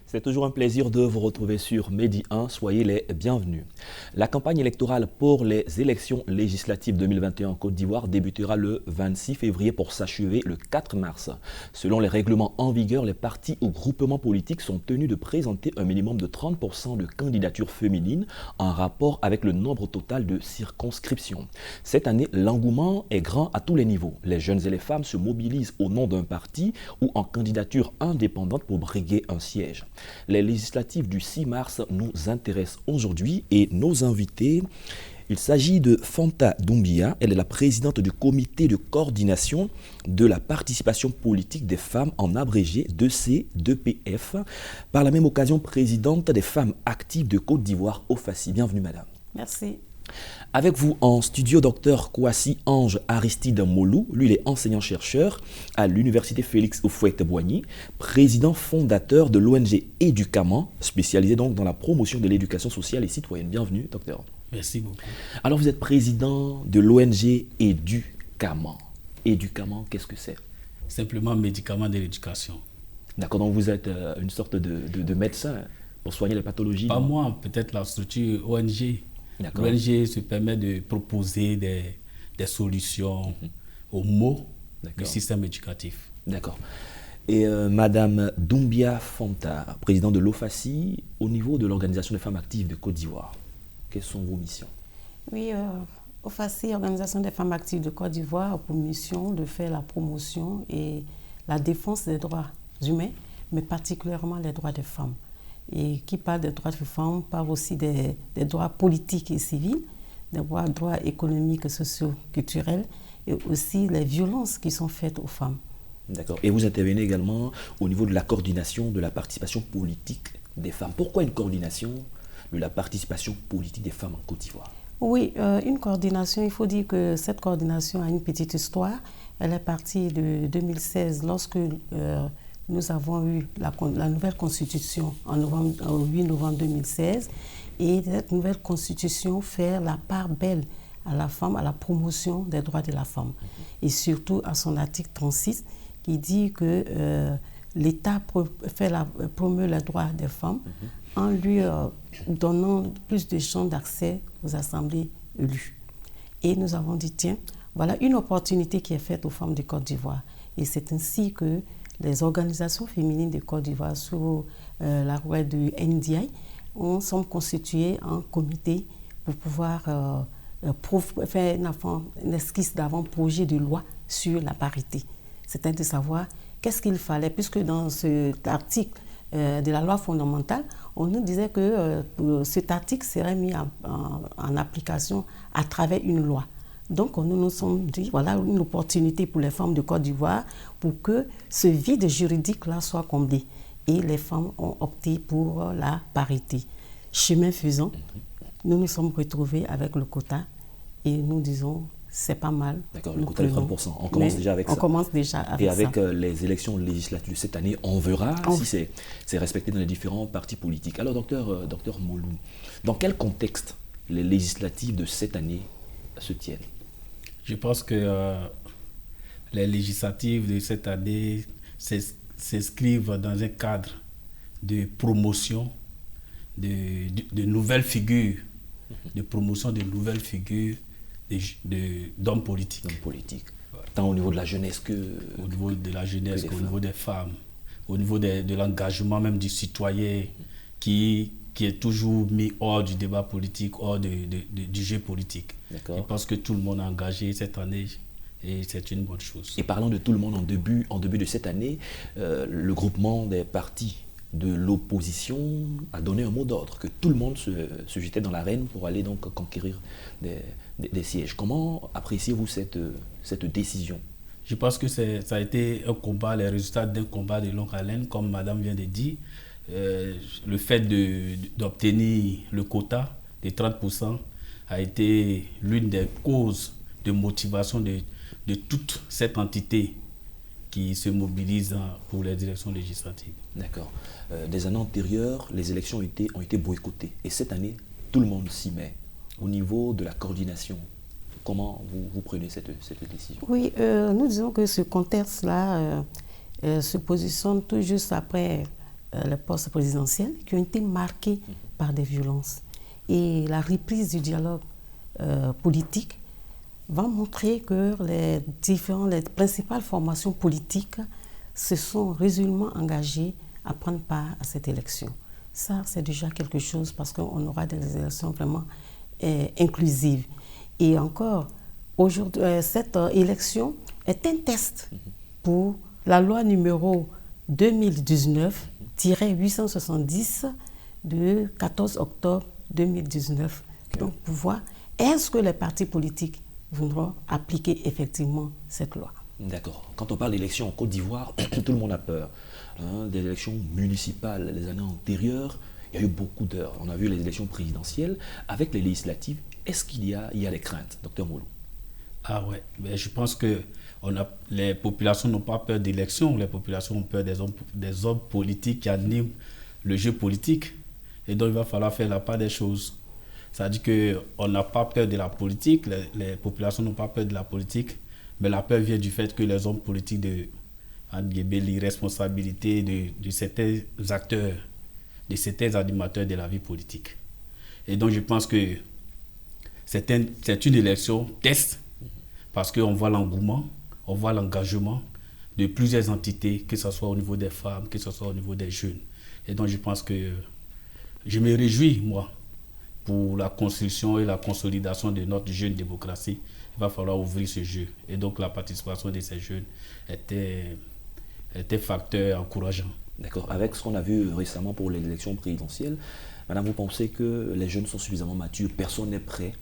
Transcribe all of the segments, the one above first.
C'est toujours un plaisir de vous retrouver sur Medi 1, soyez les bienvenus. La campagne électorale pour les élections législatives 2021 en Côte d'Ivoire débutera le 26 février pour s'achever le 4 mars. Selon les règlements en vigueur, les partis ou groupements politiques sont tenus de présenter un minimum de 30% de candidatures féminines en rapport avec le nombre total de circonscriptions. Cette année, l'engouement est grand à tous les niveaux. Les jeunes et les femmes se mobilisent au nom d'un parti ou en candidature indépendante pour briguer un siège. Les législatives du 6 mars nous intéressent aujourd'hui et nos invités, il s'agit de Fanta Doumbia, elle est la présidente du comité de coordination de la participation politique des femmes en abrégé 2C2PF, par la même occasion présidente des femmes actives de Côte d'Ivoire OFACI. Bienvenue madame. Merci. Avec vous en studio, Dr Kouassi Ange Aristide Molou. Lui, il est enseignant-chercheur à l'université Félix Houphouët-Boigny, président fondateur de l'ONG Éducamment, spécialisé donc dans la promotion de l'éducation sociale et citoyenne. Bienvenue, docteur. Merci beaucoup. Alors, vous êtes président de l'ONG Éducamment. Éducamment, qu'est-ce que c'est? Simplement médicament de l'éducation. D'accord, donc vous êtes une sorte de médecin pour soigner les pathologies? Pas moi, peut-être la structure ONG. L'ONG se permet de proposer des solutions aux maux du système éducatif. D'accord. Et Madame Doumbia Fanta, présidente de l'OFACI, au niveau de l'Organisation des femmes actives de Côte d'Ivoire, quelles sont vos missions? Oui, OFACI, Organisation des femmes actives de Côte d'Ivoire, a pour mission de faire la promotion et la défense des droits humains, mais particulièrement les droits des femmes. Et qui parle des droits des femmes, parle aussi des droits politiques et civils, des droits économiques, sociaux, culturels, et aussi les violences qui sont faites aux femmes. D'accord. Et vous intervenez également au niveau de la coordination de la participation politique des femmes. Pourquoi une coordination de la participation politique des femmes en Côte d'Ivoire? Oui, une coordination, il faut dire que cette coordination a une petite histoire. Elle est partie de 2016 lorsque nous avons eu la nouvelle constitution au 8 novembre 2016 et cette nouvelle constitution fait la part belle à la femme, à la promotion des droits de la femme. Et surtout à son article 36 qui dit que l'État promeut les droits des femmes en lui donnant plus de champs d'accès aux assemblées élues. Et nous avons dit, tiens, voilà une opportunité qui est faite aux femmes de Côte d'Ivoire. Et c'est ainsi que les organisations féminines de Côte d'Ivoire, sous la voie du NDI, sont constituées en comité pour pouvoir faire une esquisse d'avant-projet de loi sur la parité. C'est de savoir qu'est-ce qu'il fallait, puisque dans cet article de la loi fondamentale, on nous disait que cet article serait mis en application à travers une loi. Donc, nous nous sommes dit, voilà une opportunité pour les femmes de Côte d'Ivoire pour que ce vide juridique-là soit comblé. Et les femmes ont opté pour la parité. Chemin faisant, nous nous sommes retrouvés avec le quota et nous disons, c'est pas mal. D'accord, le quota de 30%. On commence déjà avec ça. On commence déjà avec ça. Et avec les élections législatives cette année, on verra si c'est respecté dans les différents partis politiques. Alors, docteur Molou, dans quel contexte les législatives de cette année se tiennent? Je pense que les législatives de cette année s'inscrivent dans un cadre de promotion de nouvelles figures, de promotion de nouvelles figures d'hommes politiques. Tant au niveau de la jeunesse que... Au niveau de la jeunesse qu'au niveau des femmes, au niveau de l'engagement même du citoyen qui est toujours mis hors du débat politique, hors du jeu politique. Je pense que tout le monde est engagé cette année et c'est une bonne chose. Et parlant de tout le monde en début de cette année, le groupement des partis de l'opposition a donné un mot d'ordre, que tout le monde se jetait dans l'arène pour aller donc conquérir des sièges. Comment appréciez-vous cette décision? Je pense que ça a été un combat, les résultats d'un combat de longue haleine, comme madame vient de dire. Le fait d'obtenir le quota de 30% a été l'une des causes de motivation de toute cette entité qui se mobilisent pour les élections législatives. D'accord. Des années antérieures, les élections ont été boycottées. Et cette année, tout le monde s'y met. Au niveau de la coordination, comment vous prenez cette décision? Oui, nous disons que ce contexte-là se positionne tout juste après les postes présidentiels qui ont été marqués par des violences. Et la reprise du dialogue politique va montrer que les principales formations politiques se sont résolument engagées à prendre part à cette élection. Ça, c'est déjà quelque chose parce qu'on aura des élections vraiment inclusives. Et encore, aujourd'hui, cette élection est un test pour la loi numéro 2019-870 de 14 octobre 2019. Okay. Donc, pour voir, est-ce que les partis politiques voudront appliquer effectivement cette loi? D'accord. Quand on parle d'élections en Côte d'Ivoire, tout le monde a peur. Des élections municipales les années antérieures, il y a eu beaucoup d'heures. On a vu les élections présidentielles. Avec les législatives, est-ce qu'il y a des craintes, Dr Moulou? Ah ouais, mais je pense que les populations n'ont pas peur d'élections. Les populations ont peur des hommes politiques qui animent le jeu politique. Et donc, il va falloir faire la part des choses. C'est-à-dire qu'on n'a pas peur de la politique, les populations n'ont pas peur de la politique, mais la peur vient du fait que les hommes politiques de l'irresponsabilité de certains acteurs, de certains animateurs de la vie politique. Et donc, je pense que c'est une élection test, parce qu'on voit l'engouement, on voit l'engagement de plusieurs entités, que ce soit au niveau des femmes, que ce soit au niveau des jeunes. Et donc, je pense que je me réjouis, moi, pour la construction et la consolidation de notre jeune démocratie. Il va falloir ouvrir ce jeu. Et donc, la participation de ces jeunes était facteur encourageant. D'accord. Avec ce qu'on a vu récemment pour les élections présidentielles, madame, vous pensez que les jeunes sont suffisamment matures, personne n'est prêt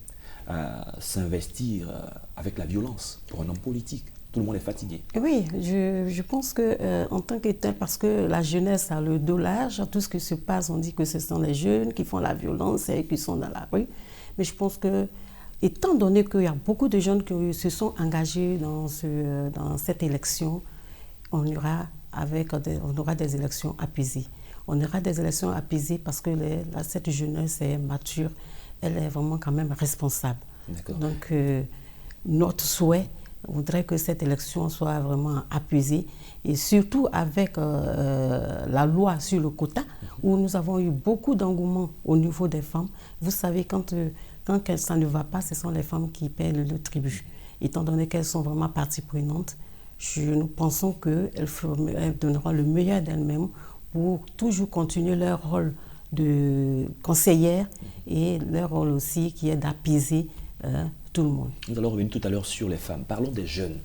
à s'investir avec la violence pour un homme politique? Tout le monde est fatigué. Oui, je pense qu'en tant que tel, parce que la jeunesse a le dos large, tout ce qui se passe, on dit que ce sont les jeunes qui font la violence et qui sont dans la rue. Mais je pense que, étant donné qu'il y a beaucoup de jeunes qui se sont engagés dans cette élection, on aura des élections apaisées. On aura des élections apaisées parce que cette jeunesse est mature, elle est vraiment quand même responsable. Donc, notre souhait voudrait que cette élection soit vraiment apaisée et surtout avec la loi sur le quota où nous avons eu beaucoup d'engouement au niveau des femmes. Vous savez, quand ça ne va pas, ce sont les femmes qui paient le tribut. Étant donné qu'elles sont vraiment partie prenante, nous pensons qu'elles donneront le meilleur d'elles-mêmes pour toujours continuer leur rôle de conseillère et leur rôle aussi qui est d'apaiser tout le monde. Nous allons revenir tout à l'heure sur les femmes. Parlons des jeunes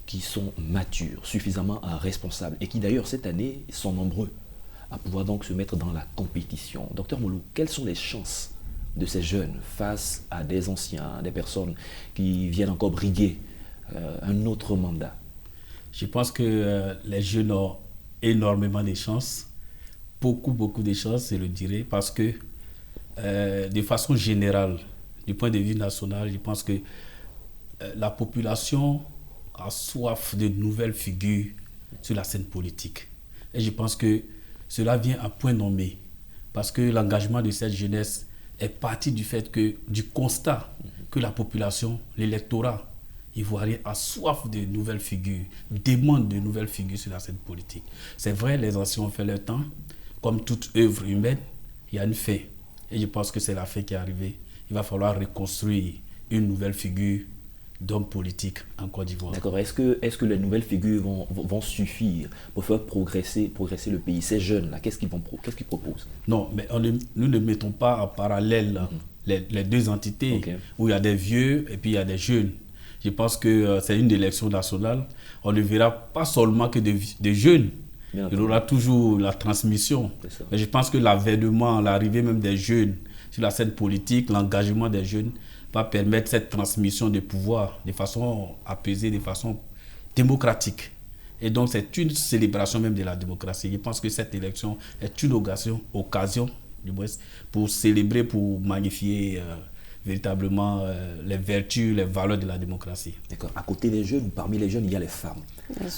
qui sont matures, suffisamment responsables et qui d'ailleurs cette année sont nombreux à pouvoir donc se mettre dans la compétition. Docteur Moulou, quelles sont les chances de ces jeunes face à des anciens, des personnes qui viennent encore briguer un autre mandat? Je pense que les jeunes ont énormément de chances, beaucoup de chances, je le dirais, parce que de façon générale, du point de vue national, je pense que la population a soif de nouvelles figures sur la scène politique. Et je pense que cela vient à point nommé, parce que l'engagement de cette jeunesse est parti du constat que la population, l'électorat ivoirien a soif de nouvelles figures, demande de nouvelles figures sur la scène politique. C'est vrai, les anciens ont fait leur temps, comme toute œuvre humaine, il y a une fin. Et je pense que c'est la fin qui est arrivée. Il va falloir reconstruire une nouvelle figure d'homme politique en Côte d'Ivoire. D'accord. Est-ce que les nouvelles figures vont suffire pour faire progresser le pays? Ces jeunes-là, qu'est-ce qu'ils proposent? Non, mais nous ne mettons pas en parallèle les deux entités où il y a des vieux et puis il y a des jeunes. Je pense que c'est une élection nationale. On ne verra pas seulement que des jeunes. Il y aura toujours la transmission. Mais je pense que l'avènement, l'arrivée même des jeunes sur la scène politique, l'engagement des jeunes va permettre cette transmission de pouvoir de façon apaisée, de façon démocratique. Et donc c'est une célébration même de la démocratie. Je pense que cette élection est une occasion du moins, pour célébrer, pour magnifier véritablement les vertus, les valeurs de la démocratie. D'accord. À côté des jeunes, parmi les jeunes, il y a les femmes.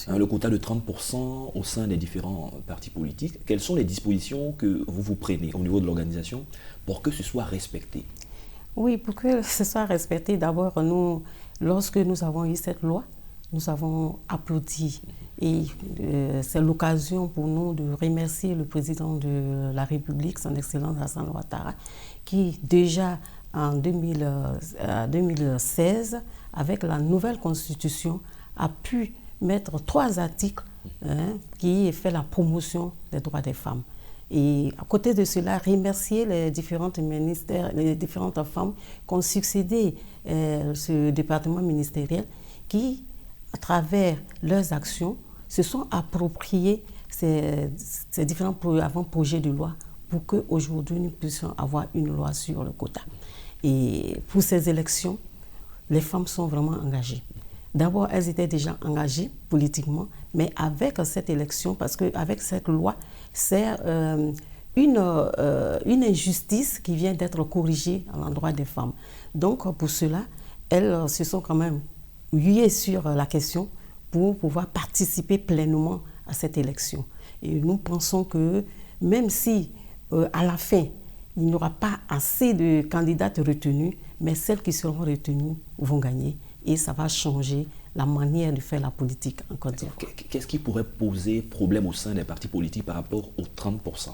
Le quota de 30% au sein des différents partis politiques. Quelles sont les dispositions que vous prenez au niveau de l'organisation pour que ce soit respecté? Oui, pour que ce soit respecté, d'abord, lorsque nous avons eu cette loi, nous avons applaudi. Et c'est l'occasion pour nous de remercier le président de la République, son Excellence Alassane Ouattara, qui déjà en 2016, avec la nouvelle constitution, a pu mettre 3 articles qui fait la promotion des droits des femmes. Et à côté de cela, remercier les différentes ministères, les différentes femmes qui ont succédé ce département ministériel qui, à travers leurs actions, se sont appropriés ces différents avant-projets de loi pour qu'aujourd'hui nous puissions avoir une loi sur le quota. Et pour ces élections, les femmes sont vraiment engagées. D'abord, elles étaient déjà engagées politiquement, mais avec cette élection, parce qu'avec cette loi, c'est une injustice qui vient d'être corrigée à l'endroit des femmes. Donc, pour cela, elles se sont quand même huées sur la question pour pouvoir participer pleinement à cette élection. Et nous pensons que même si, à la fin, il n'y aura pas assez de candidates retenues, mais celles qui seront retenues vont gagner. Et ça va changer la manière de faire la politique en Côte d'Ivoire. Qu'est-ce qui pourrait poser problème au sein des partis politiques par rapport aux 30%?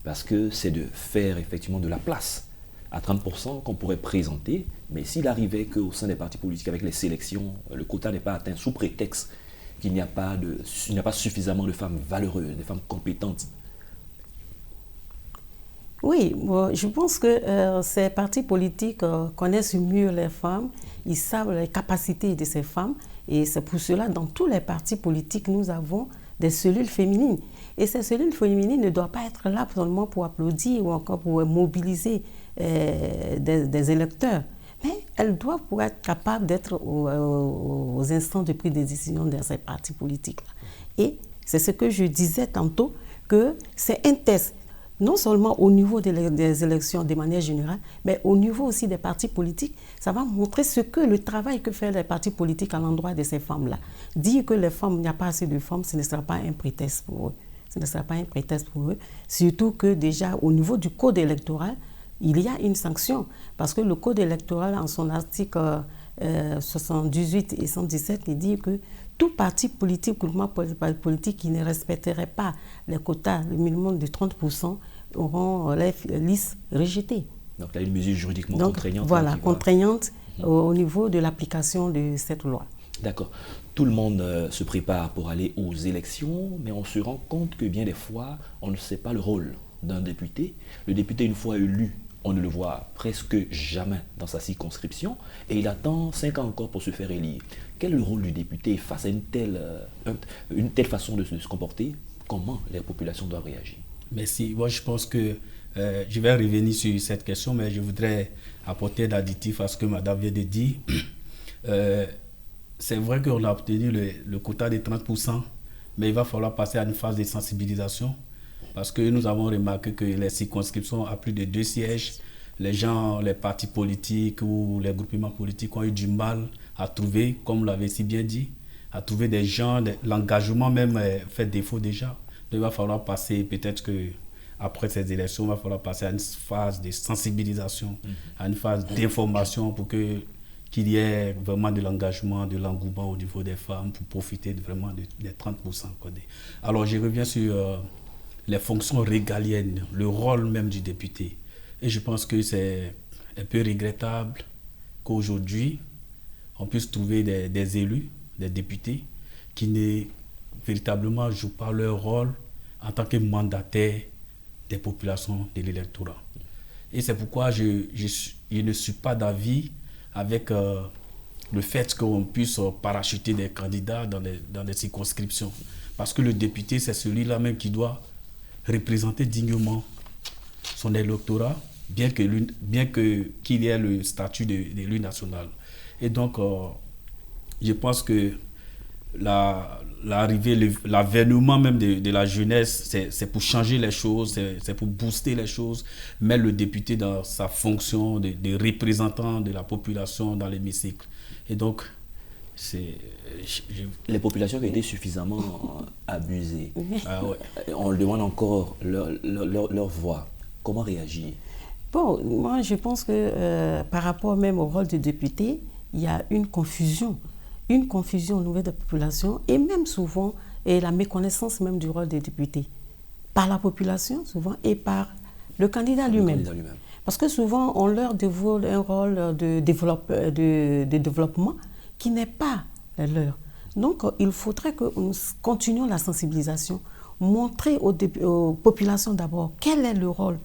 Parce que c'est de faire effectivement de la place à 30% qu'on pourrait présenter, mais s'il arrivait qu'au sein des partis politiques, avec les sélections, le quota n'est pas atteint sous prétexte qu'il n'y a pas suffisamment de femmes valeureuses, de femmes compétentes. Oui, je pense que ces partis politiques connaissent mieux les femmes, ils savent les capacités de ces femmes, et c'est pour cela, dans tous les partis politiques, nous avons des cellules féminines. Et ces cellules féminines ne doivent pas être là seulement pour applaudir ou encore pour mobiliser des électeurs, mais elles doivent pouvoir être capables d'être aux instants de prise de décision dans ces partis politiques-là. Et c'est ce que je disais tantôt, que c'est un test, non seulement au niveau des élections de manière générale, mais au niveau aussi des partis politiques. Ça va montrer ce que le travail que font les partis politiques à l'endroit de ces femmes-là. Dire que les femmes, il n'y a pas assez de femmes, ce ne sera pas un prétexte pour eux. Ce ne sera pas un prétexte pour eux. Surtout que déjà, au niveau du code électoral, il y a une sanction. Parce que le code électoral, en son article 78 et 117, il dit que tout parti politique, groupement politique qui ne respecterait pas les quotas, le minimum de 30%, auront les listes rejetées. Donc il y a une mesure juridiquement contraignante. Voilà, contraignante au niveau de l'application de cette loi. D'accord. Tout le monde se prépare pour aller aux élections, mais on se rend compte que bien des fois, on ne sait pas le rôle d'un député. Le député, une fois élu, on ne le voit presque jamais dans sa circonscription et il attend 5 ans encore pour se faire élire. Quel est le rôle du député face à une telle façon de se comporter? Comment les populations doivent réagir? Merci. Moi, je pense que je vais revenir sur cette question, mais je voudrais apporter l'additif à ce que Madame vient de dire. C'est vrai qu'on a obtenu le quota de 30%, mais il va falloir passer à une phase de sensibilisation. Parce que nous avons remarqué que les circonscriptions à plus de 2 sièges, les gens, les partis politiques ou les groupements politiques ont eu du mal à trouver, comme vous l'avez si bien dit, à trouver des gens, l'engagement même fait défaut déjà. Donc il va falloir passer, peut-être qu'après ces élections, il va falloir passer à une phase de sensibilisation, à une phase d'information pour qu'il y ait vraiment de l'engagement, de l'engouement au niveau des femmes pour profiter vraiment des 30%. Alors je reviens sur les fonctions régaliennes, le rôle même du député. Et je pense que c'est un peu regrettable qu'aujourd'hui, on puisse trouver des élus, des députés, qui ne véritablement jouent pas leur rôle en tant que mandataires des populations de l'électorat. Et c'est pourquoi je ne suis pas d'avis avec le fait qu'on puisse parachuter des candidats dans des circonscriptions. Parce que le député, c'est celui-là même qui doit représenter dignement son électorat, bien qu'il y ait le statut d'élu national. Et donc, je pense que l'avènement même de la jeunesse, c'est pour changer les choses, c'est pour booster les choses, mettre le député dans sa fonction de représentant de la population dans l'hémicycle. Et donc, les populations qui ont été suffisamment abusées, on demande encore leur voix. Comment réagir? Bon, moi je pense que par rapport même au rôle du député, il y a une confusion au niveau de la population et même souvent la méconnaissance même du rôle des députés par la population souvent et par le candidat lui-même. Parce que souvent on leur dévoile un rôle de développement qui n'est pas leur. Donc il faudrait que nous continuions la sensibilisation, montrer aux populations d'abord quel est le rôle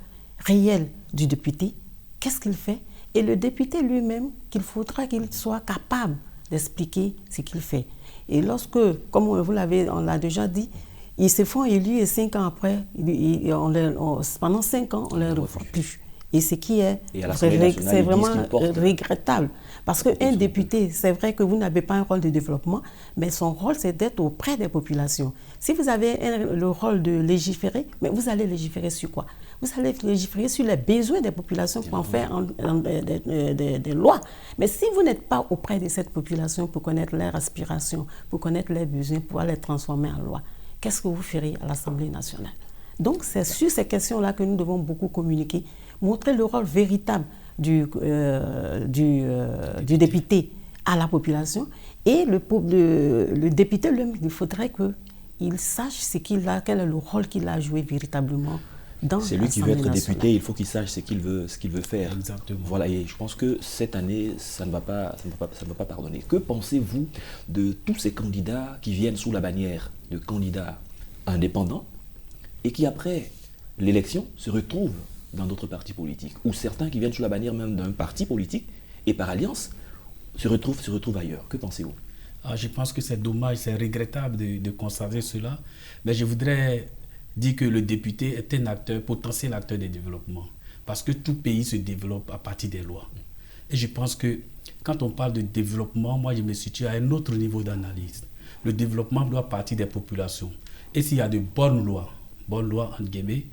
réel du député, qu'est-ce qu'il fait, et le député lui-même, qu'il faudra qu'il soit capable d'expliquer ce qu'il fait. Et lorsque, comme on l'a déjà dit, ils se font élus et 5 ans après, pendant 5 ans, on ne les revoit plus. Et ce qui est, c'est vraiment regrettable. Parce qu'un député, c'est vrai que vous n'avez pas un rôle de développement, mais son rôle, c'est d'être auprès des populations. Si vous avez le rôle de légiférer, mais vous allez légiférer sur quoi? Vous allez légiférer sur les besoins des populations pour en faire des lois. Mais si vous n'êtes pas auprès de cette population pour connaître leurs aspirations, pour connaître leurs besoins, pour les transformer en loi, qu'est-ce que vous ferez à l'Assemblée nationale? Donc, c'est sur ces questions-là que nous devons beaucoup communiquer, montrer le rôle véritable du député à la population. Et le député, il faudrait qu'il sache quel est le rôle qu'il a joué véritablement dans l'Assemblée nationale. C'est lui qui veut être député, il faut qu'il sache ce qu'il veut faire. Exactement. Voilà, et je pense que cette année, ça ne va pas pardonner. Que pensez-vous de tous ces candidats qui viennent sous la bannière de candidats indépendants et qui, après l'élection, se retrouvent dans d'autres partis politiques, ou certains qui viennent sous la bannière même d'un parti politique et par alliance se retrouvent ailleurs? Que pensez-vous? Je pense que c'est dommage, c'est regrettable de constater cela, mais je voudrais dire que le député est un potentiel acteur de développement, parce que tout pays se développe à partir des lois. Et je pense que quand on parle de développement, moi je me situe à un autre niveau d'analyse. Le développement doit partir des populations. Et s'il y a de bonnes lois entre guillemets,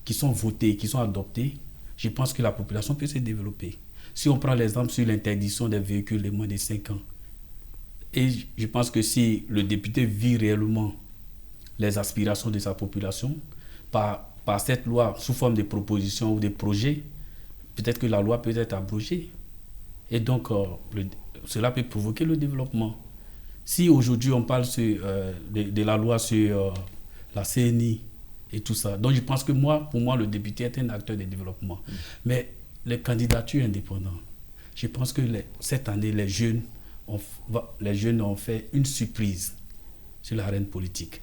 qui sont votées, qui sont adoptées, je pense que la population peut se développer. Si on prend l'exemple sur l'interdiction des véhicules de moins de 5 ans, et je pense que si le député vit réellement les aspirations de sa population, par cette loi sous forme de propositions ou de projets, peut-être que la loi peut être abrogée. Et donc, cela peut provoquer le développement. Si aujourd'hui on parle de la loi sur la CNI et tout ça, donc je pense que pour moi, le député est un acteur de développement. Mais les candidatures indépendantes, je pense que cette année, les jeunes ont fait une surprise sur l'arène politique.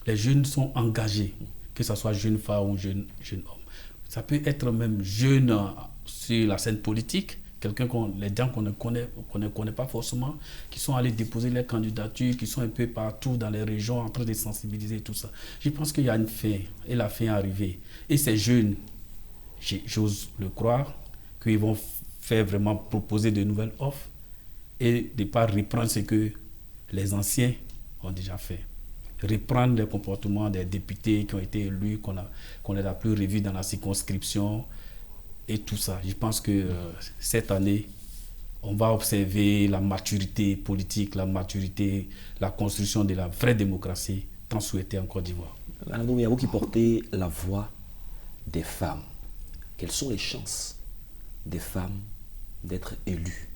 Les jeunes sont engagés, que ce soit jeune femme ou jeune homme. Ça peut être même jeune sur la scène politique, les gens qu'on ne connaît pas forcément, qui sont allés déposer leurs candidatures, qui sont un peu partout dans les régions en train de sensibiliser tout ça. Je pense qu'il y a une fin, et la fin est arrivée. Et ces jeunes, j'ose le croire, qu'ils vont faire vraiment proposer de nouvelles offres et de ne pas reprendre ce que les anciens ont déjà fait. Reprendre les comportements des députés qui ont été élus, qu'on n'a plus revus dans la circonscription et tout ça. Je pense que cette année, on va observer la maturité politique, la construction de la vraie démocratie tant souhaitée en Côte d'Ivoire. Madame Doumia, vous qui portez la voix des femmes, quelles sont les chances des femmes d'être élues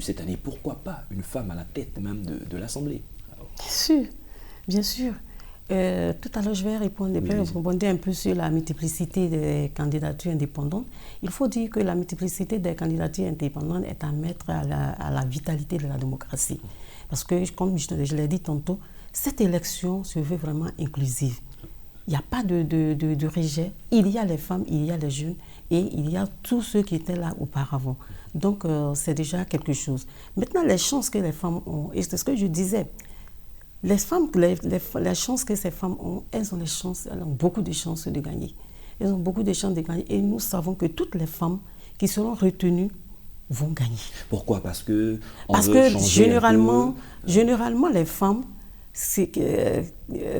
cette année? Pourquoi pas une femme à la tête même de l'Assemblée? Bien sûr. Tout à l'heure, je vais répondre un peu sur la multiplicité des candidatures indépendantes. Il faut dire que la multiplicité des candidatures indépendantes est à mettre à la vitalité de la démocratie. Parce que, comme je l'ai dit tantôt, cette élection se veut vraiment inclusive. Il n'y a pas de rejet. Il y a les femmes, il y a les jeunes et il y a tous ceux qui étaient là auparavant. Donc, c'est déjà quelque chose. Maintenant, les chances que les femmes ont, et c'est ce que je disais, les chances que ces femmes ont, elles ont beaucoup de chances de gagner. Elles ont beaucoup de chances de gagner. Et nous savons que toutes les femmes qui seront retenues vont gagner. Pourquoi? Parce que généralement, les femmes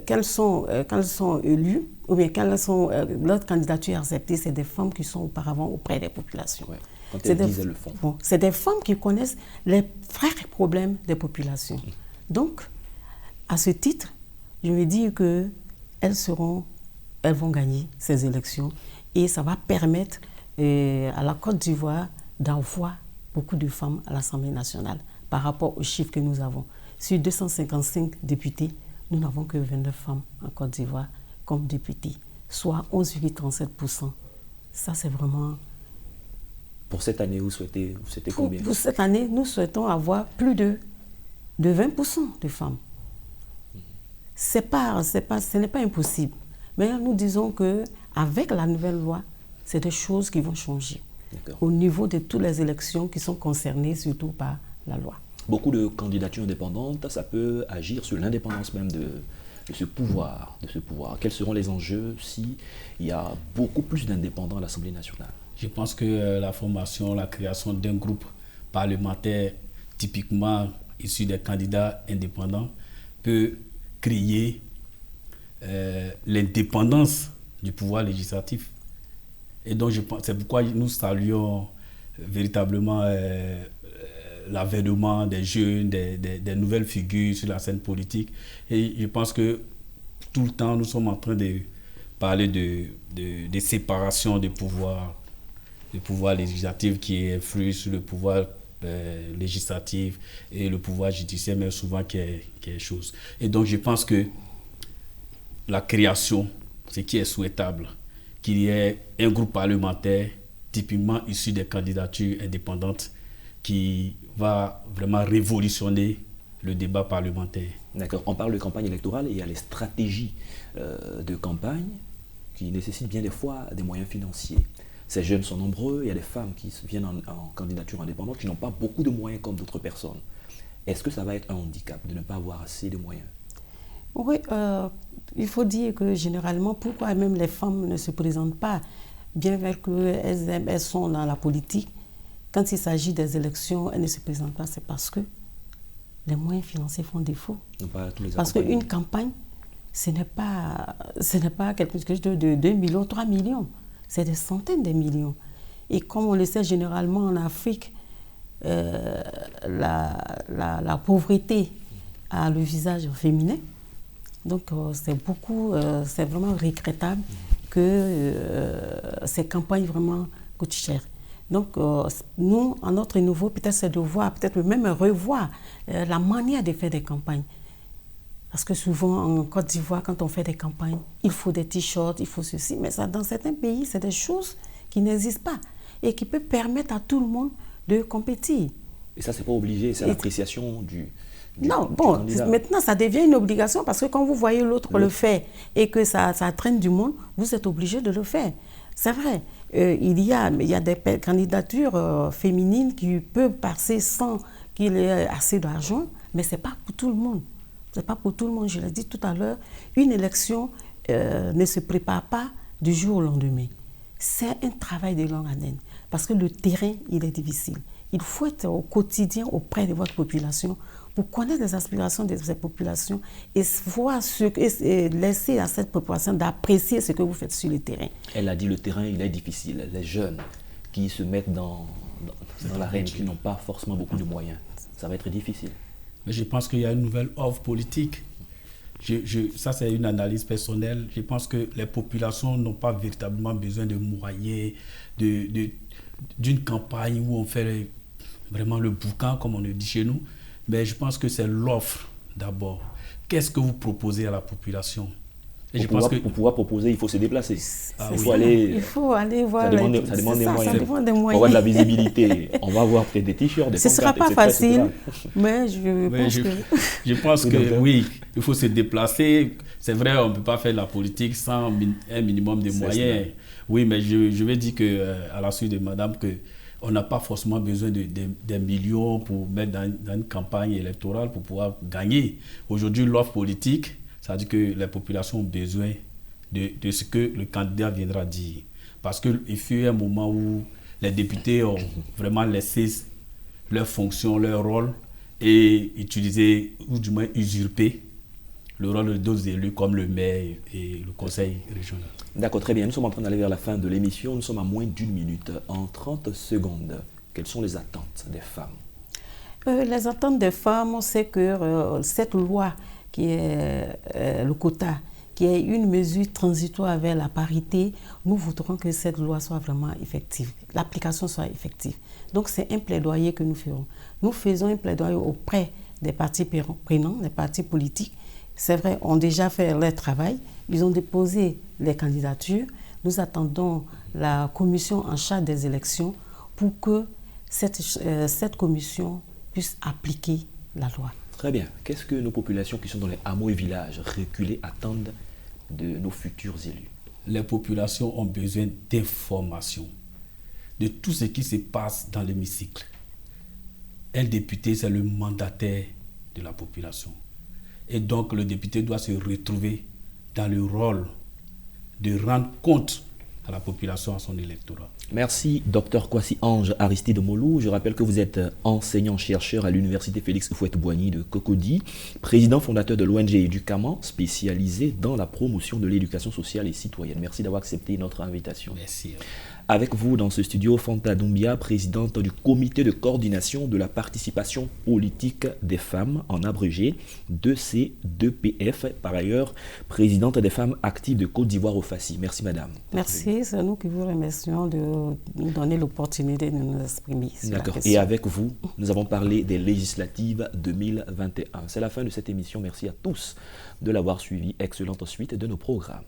qu'elles sont élues, ou bien leur candidature acceptée, c'est des femmes qui sont auparavant auprès des populations. Ouais, quand elles disent, elles le font. Bon, c'est des femmes qui connaissent les vrais problèmes des populations. Donc, à ce titre, je me dis qu'elles vont gagner ces élections et ça va permettre à la Côte d'Ivoire d'envoyer beaucoup de femmes à l'Assemblée nationale par rapport aux chiffres que nous avons. Sur 255 députés, nous n'avons que 29 femmes en Côte d'Ivoire comme députées, soit 11,37%. Ça, c'est vraiment... Pour cette année, vous souhaitez combien? Pour cette année, nous souhaitons avoir plus de 20% de femmes. Ce n'est pas impossible. Mais nous disons qu'avec la nouvelle loi, c'est des choses qui vont changer au niveau de toutes les élections qui sont concernées surtout par la loi. Beaucoup de candidatures indépendantes, ça peut agir sur l'indépendance même de ce pouvoir. Quels seront les enjeux s'il y a beaucoup plus d'indépendants à l'Assemblée nationale? Je pense que la création d'un groupe parlementaire typiquement issu des candidats indépendants peut créer l'indépendance du pouvoir législatif. Et donc, c'est pourquoi nous saluons véritablement l'avènement des jeunes, des nouvelles figures sur la scène politique. Et je pense que tout le temps, nous sommes en train de parler de séparation des pouvoirs, le pouvoir législatif qui influe sur le pouvoir législatif et le pouvoir judiciaire, mais souvent quelque chose. Et donc, je pense que la création, ce qui est souhaitable, qu'il y ait un groupe parlementaire typiquement issu des candidatures indépendantes qui va vraiment révolutionner le débat parlementaire. D'accord. On parle de campagne électorale et il y a les stratégies de campagne qui nécessitent bien des fois des moyens financiers. Ces jeunes sont nombreux, il y a des femmes qui viennent en candidature indépendante qui n'ont pas beaucoup de moyens comme d'autres personnes. Est-ce que ça va être un handicap de ne pas avoir assez de moyens? Oui, il faut dire que généralement, pourquoi même les femmes ne se présentent pas, bien qu'elles sont dans la politique, quand il s'agit des élections, elles ne se présentent pas, c'est parce que les moyens financiers font défaut. Parce qu'une campagne, ce n'est pas quelque chose de 2 millions, 3 millions. C'est des centaines de millions. Et comme on le sait généralement en Afrique, la pauvreté a le visage féminin. Donc c'est vraiment regrettable que ces campagnes vraiment coûtent cher. Donc nous, à notre niveau, peut-être c'est de voir, peut-être même revoir la manière de faire des campagnes. Parce que souvent, en Côte d'Ivoire, quand on fait des campagnes, il faut des t-shirts, il faut ceci. Mais ça, dans certains pays, c'est des choses qui n'existent pas et qui peuvent permettre à tout le monde de compétir. Et ça, c'est pas obligé, c'est l'appréciation du candidat. Maintenant, ça devient une obligation parce que quand vous voyez l'autre le faire et que ça traîne du monde, vous êtes obligé de le faire. C'est vrai. Il y a des candidatures féminines qui peuvent passer sans qu'il y ait assez d'argent, mais ce n'est pas pour tout le monde. Ce n'est pas pour tout le monde. Je l'ai dit tout à l'heure, une élection ne se prépare pas du jour au lendemain. C'est un travail de longue haleine parce que le terrain, il est difficile. Il faut être au quotidien auprès de votre population pour connaître les aspirations de cette population et voir et laisser à cette population d'apprécier ce que vous faites sur le terrain. Elle a dit le terrain, il est difficile. Les jeunes qui se mettent dans l'arène, qui n'ont pas forcément beaucoup de moyens, ça va être difficile. Mais je pense qu'il y a une nouvelle offre politique. Ça, c'est une analyse personnelle. Je pense que les populations n'ont pas véritablement besoin de moyens, d'une campagne où on fait vraiment le boucan, comme on le dit chez nous. Mais je pense que c'est l'offre d'abord. Qu'est-ce que vous proposez à la population? Et pour pouvoir proposer, il faut se déplacer. Il faut aller voir. Ça demande des moyens. On va avoir de la visibilité. On va avoir peut-être des t-shirts, des pancartes, ce ne sera pas facile, mais je pense que oui, il faut se déplacer. C'est vrai, on ne peut pas faire de la politique sans un minimum de moyens. Oui, mais je vais dire à la suite de madame qu'on n'a pas forcément besoin des millions pour mettre dans une campagne électorale pour pouvoir gagner. Aujourd'hui, l'offre politique, ça veut dire que les populations ont besoin de ce que le candidat viendra dire. Parce qu'il fut un moment où les députés ont vraiment laissé leur fonction, leur rôle et utilisé, ou du moins usurpé le rôle de d'autres élus comme le maire et le conseil régional. D'accord, très bien. Nous sommes en train d'aller vers la fin de l'émission. Nous sommes à moins d'une minute. En 30 secondes, quelles sont les attentes des femmes? Les attentes des femmes, c'est que cette loi qui est le quota, qui est une mesure transitoire vers la parité, nous voudrons que cette loi soit vraiment effective, l'application soit effective. Donc c'est un plaidoyer que nous ferons. Nous faisons un plaidoyer auprès des partis prenants, des partis politiques. C'est vrai, ont déjà fait leur travail, ils ont déposé les candidatures. Nous attendons la commission en charge des élections pour que cette commission puisse appliquer la loi. Très bien. Qu'est-ce que nos populations qui sont dans les hameaux et villages reculés attendent de nos futurs élus? Les populations ont besoin d'informations, de tout ce qui se passe dans l'hémicycle. Un député, c'est le mandataire de la population. Et donc, le député doit se retrouver dans le rôle de rendre compte à la population, à son électorat. Merci, Dr Kwasi Ange Aristide Molou. Je rappelle que vous êtes enseignant-chercheur à l'Université Félix Houphouët-Boigny de Cocody, président fondateur de l'ONG Éducamment, spécialisé dans la promotion de l'éducation sociale et citoyenne. Merci d'avoir accepté notre invitation. Merci. Avec vous dans ce studio, Fanta Doumbia, présidente du comité de coordination de la participation politique des femmes, en abrégé, 2C2PF, par ailleurs, présidente des femmes actives de Côte d'Ivoire au FACI. Merci madame. Merci, c'est nous qui vous remercions de nous donner l'opportunité de nous exprimer sur la question. Et avec vous, nous avons parlé des législatives 2021. C'est la fin de cette émission. Merci à tous de l'avoir suivi. Excellente suite de nos programmes.